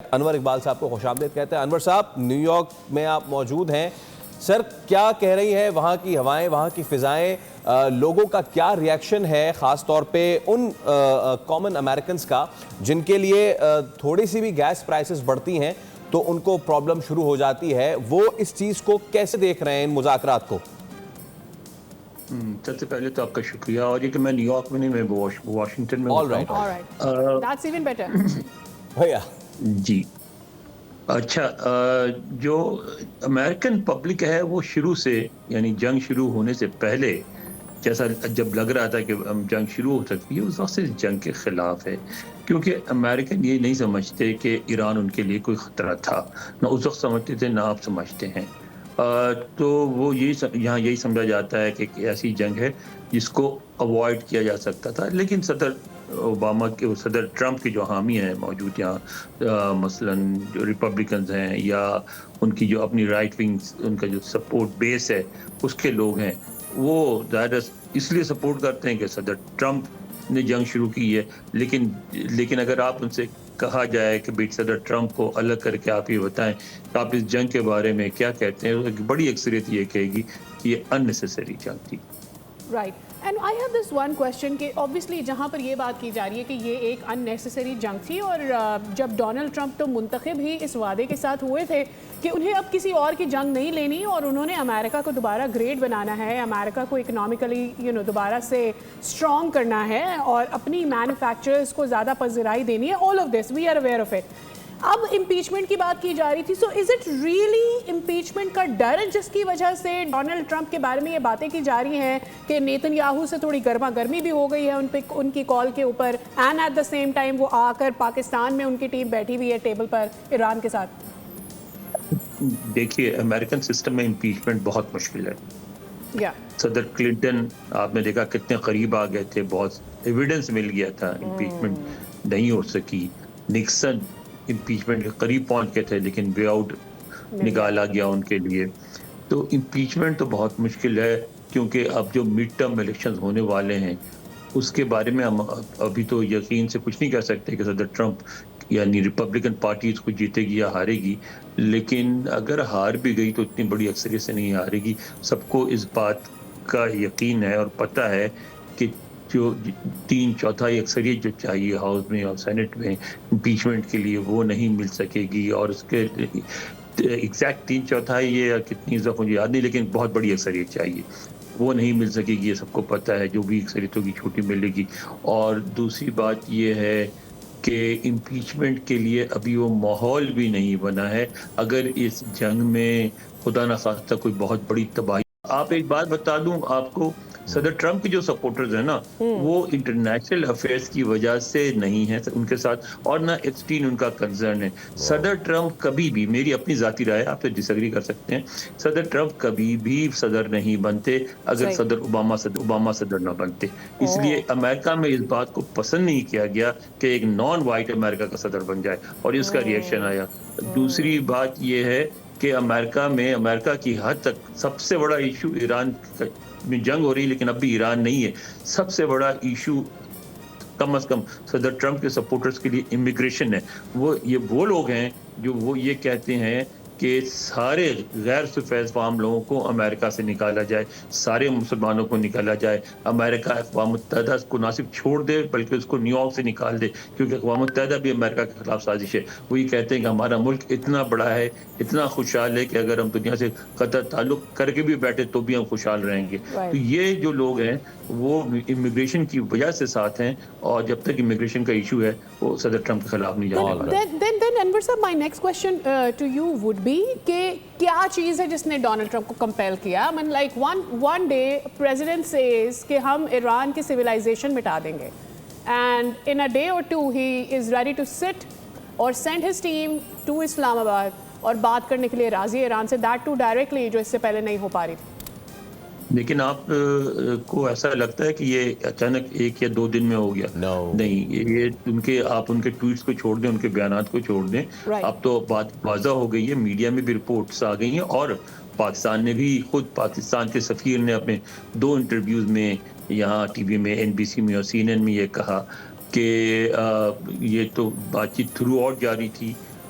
انور اقبال صاحب کو خوش آمدید کہتے ہیں۔ انور صاحب، نیو یارک میں آپ موجود ہیں، سر کیا کہہ رہی ہیں وہاں کی ہوائیں، وہاں کی فضائیں، لوگوں کا کیا ریاکشن ہے، خاص طور پہ ان کامن امریکنز کا جن کے لیے تھوڑی سی بھی گیس پرائسز بڑھتی ہیں تو ان کو پرابلم شروع ہو جاتی ہے، وہ اس چیز کو کیسے دیکھ رہے ہیں ان مذاکرات کو؟ سب سے پہلے تو آپ کا شکریہ، اور یہ کہ میں نیو یارک میں نہیں، میں واشنگٹن میں ہوتا ہوں۔ That's even better. بھیا جی اچھا، جو امریکن پبلک ہے وہ شروع سے، یعنی جنگ شروع ہونے سے پہلے جیسا جب لگ رہا تھا کہ جنگ شروع ہو سکتی ہے، اس وقت سے جنگ کے خلاف ہے، کیونکہ امریکن یہ نہیں سمجھتے کہ ایران ان کے لیے کوئی خطرہ تھا، نہ اس وقت سمجھتے تھے نہ آپ سمجھتے ہیں۔ تو وہ یہاں یہی سمجھا جاتا ہے کہ ایسی جنگ ہے جس کو اوائڈ کیا جا سکتا تھا، لیکن صدر ٹرمپ کے جو حامی ہیں موجود یہاں، مثلاً جو ریپبلکنز ہیں یا ان کی جو اپنی رائٹ ونگ، ان کا جو سپورٹ بیس ہے اس کے لوگ ہیں، وہ زیادہ اس لیے سپورٹ کرتے ہیں کہ صدر ٹرمپ نے جنگ شروع کی ہے۔ لیکن اگر آپ ان سے کہا جائے کہ بیٹ صدر ٹرمپ کو الگ کر کے آپ یہ بتائیں کہ آپ اس جنگ کے بارے میں کیا کہتے ہیں، بڑی اکثریت یہ کہے گی کہ یہ unnecessary جنگ تھی۔ Right. And I have this one question کہ obviously جہاں پر یہ بات کی جا رہی ہے کہ یہ ایک unnecessary جنگ تھی، اور جب ڈونلڈ ٹرمپ تو منتخب ہی اس وعدے کے ساتھ ہوئے تھے کہ انہیں اب کسی اور کی جنگ نہیں لینی، اور انہوں نے امریکہ کو دوبارہ گریٹ بنانا ہے، امریکہ کو اکنامکلی دوبارہ سے اسٹرانگ کرنا ہے، اور اپنی مینوفیکچررز کو زیادہ پذیرائی دینی ہے، all of this we are aware of it۔ اب امپیچمنٹ کی بات کی جا رہی تھی، سو از اٹ ریئلی امپیچمنٹ کا ڈر جس کی وجہ سے ڈونلڈ ٹرمپ کے بارے میں یہ باتیں کی جا رہی ہیں کہ نیتن یاہو سے تھوڑی گرما گرمی بھی ہو گئی ہے ان کی کال کے اوپر، and at the same time وہ آ کر پاکستان میں ان کی ٹیم بیٹھی ہوئی ہے ٹیبل پر ایران کے ساتھ؟ دیکھیے، امریکن سسٹم میں امپیچمنٹ بہت مشکل ہے۔ یا صدر کلنٹن آپ نے دیکھا کتنے قریب آ گئے تھے، بہت ایویڈنس مل گیا تھا، امپیچمنٹ نہیں ہو سکی۔ نکسن امپیچمنٹ کے قریب پہنچ گئے تھے لیکن وے آؤٹ نکالا گیا ان کے لیے۔ تو امپیچمنٹ تو بہت مشکل ہے، کیونکہ اب جو مڈ ٹرم الیکشن ہونے والے ہیں اس کے بارے میں ہم ابھی تو یقین سے کچھ نہیں کہہ سکتے کہ صدر ٹرمپ یعنی ریپبلکن پارٹی اس کو جیتے گی یا ہارے گی، لیکن اگر ہار بھی گئی تو اتنی بڑی اکثریت سے نہیں ہارے گی۔ سب کو اس بات کا یقین ہے اور پتہ ہے کہ جو 3/4 اکثریت جو چاہیے ہاؤس میں اور سینٹ میں امپیچمنٹ کے لیے وہ نہیں مل سکے گی، اور اس کے ایگزیکٹ 3/4 یہ کتنی اضافہ مجھے یاد نہیں، لیکن بہت بڑی اکثریت چاہیے، وہ نہیں مل سکے گی، یہ سب کو پتہ ہے، جو بھی اکثریت ہوگی چھوٹی ملے گی۔ اور دوسری بات یہ ہے کہ امپیچمنٹ کے لیے ابھی وہ ماحول بھی نہیں بنا ہے۔ اگر اس جنگ میں خدا نخواستہ کوئی بہت بڑی تباہی، آپ ایک بات بتا دوں آپ کو، صدر ٹرمپ کے جو سپورٹرز ہیں نا، وہ انٹرنیشنل افیئرز کی وجہ سے نہیں ہیں ان کے ساتھ، اور نہ ایپسٹین ان کا کنسرن ہے۔ صدر ٹرمپ کبھی بھی، میری اپنی ذاتی رائے، آپ سے ڈس ایگری کر سکتے ہیں، صدر ٹرمپ کبھی بھی صدر نہیں بنتے اگر صدر اوباما صدر نہ بنتے۔ اس لیے امریکہ میں اس بات کو پسند نہیں کیا گیا کہ ایک نان وائٹ امریکہ کا صدر بن جائے، اور اس کا ریئیکشن آیا۔ دوسری بات یہ ہے کہ امریکہ کی حد تک سب سے بڑا ایشو ایران میں جنگ ہو رہی ہے، لیکن اب بھی ایران نہیں ہے۔ سب سے بڑا ایشو کم از کم صدر ٹرمپ کے سپورٹرز کے لیے امیگریشن ہے۔ وہ لوگ ہیں جو وہ یہ کہتے ہیں کہ سارے غیر سفید فام لوگوں کو امریکہ سے نکالا جائے، سارے مسلمانوں کو نکالا جائے، امریکہ اقوام متحدہ کو نہ صرف چھوڑ دے بلکہ اس کو نیو یارک سے نکال دے، کیونکہ اقوام متحدہ بھی امریکہ کے خلاف سازش ہے۔ وہ یہ کہتے ہیں کہ ہمارا ملک اتنا بڑا ہے، اتنا خوشحال ہے کہ اگر ہم دنیا سے قطع تعلق کر کے بھی بیٹھے تو بھی ہم خوشحال رہیں گے۔ تو یہ جو لوگ ہیں وہ امیگریشن کی وجہ سے ساتھ ہیں، اور جب تک امیگریشن کا ایشو ہے وہ صدر ٹرمپ کے خلاف نہیں جانے والا۔ Then Anwar صاحب, my next question to you would be کہ کیا چیز ہے جس نے ڈونلڈ ٹرمپ کو کمپیل کیا؟ I mean like one day president says کہ ہم ایران کی civilization مٹا دیں گے, and in a day or two he is ready to sit اور send his team to اسلام آباد اور بات کرنے کے لیے راضی ہے ایران سے, that too directly, جو اس سے پہلے نہیں ہو پا رہی تھی۔ لیکن آپ کو ایسا لگتا ہے کہ یہ اچانک 1 یا 2 دن میں ہو گیا؟ نہیں، یہ آپ ان کے ٹویٹس کو چھوڑ دیں، ان کے بیانات کو چھوڑ دیں، اب تو بات واضح ہو گئی ہے، میڈیا میں بھی رپورٹس آ گئی ہیں، اور پاکستان نے بھی، خود پاکستان کے سفیر نے اپنے 2 انٹرویوز میں یہاں ٹی وی میں NBC میں اور CNN میں یہ کہا کہ یہ تو بات چیت تھرو آؤٹ جاری تھی،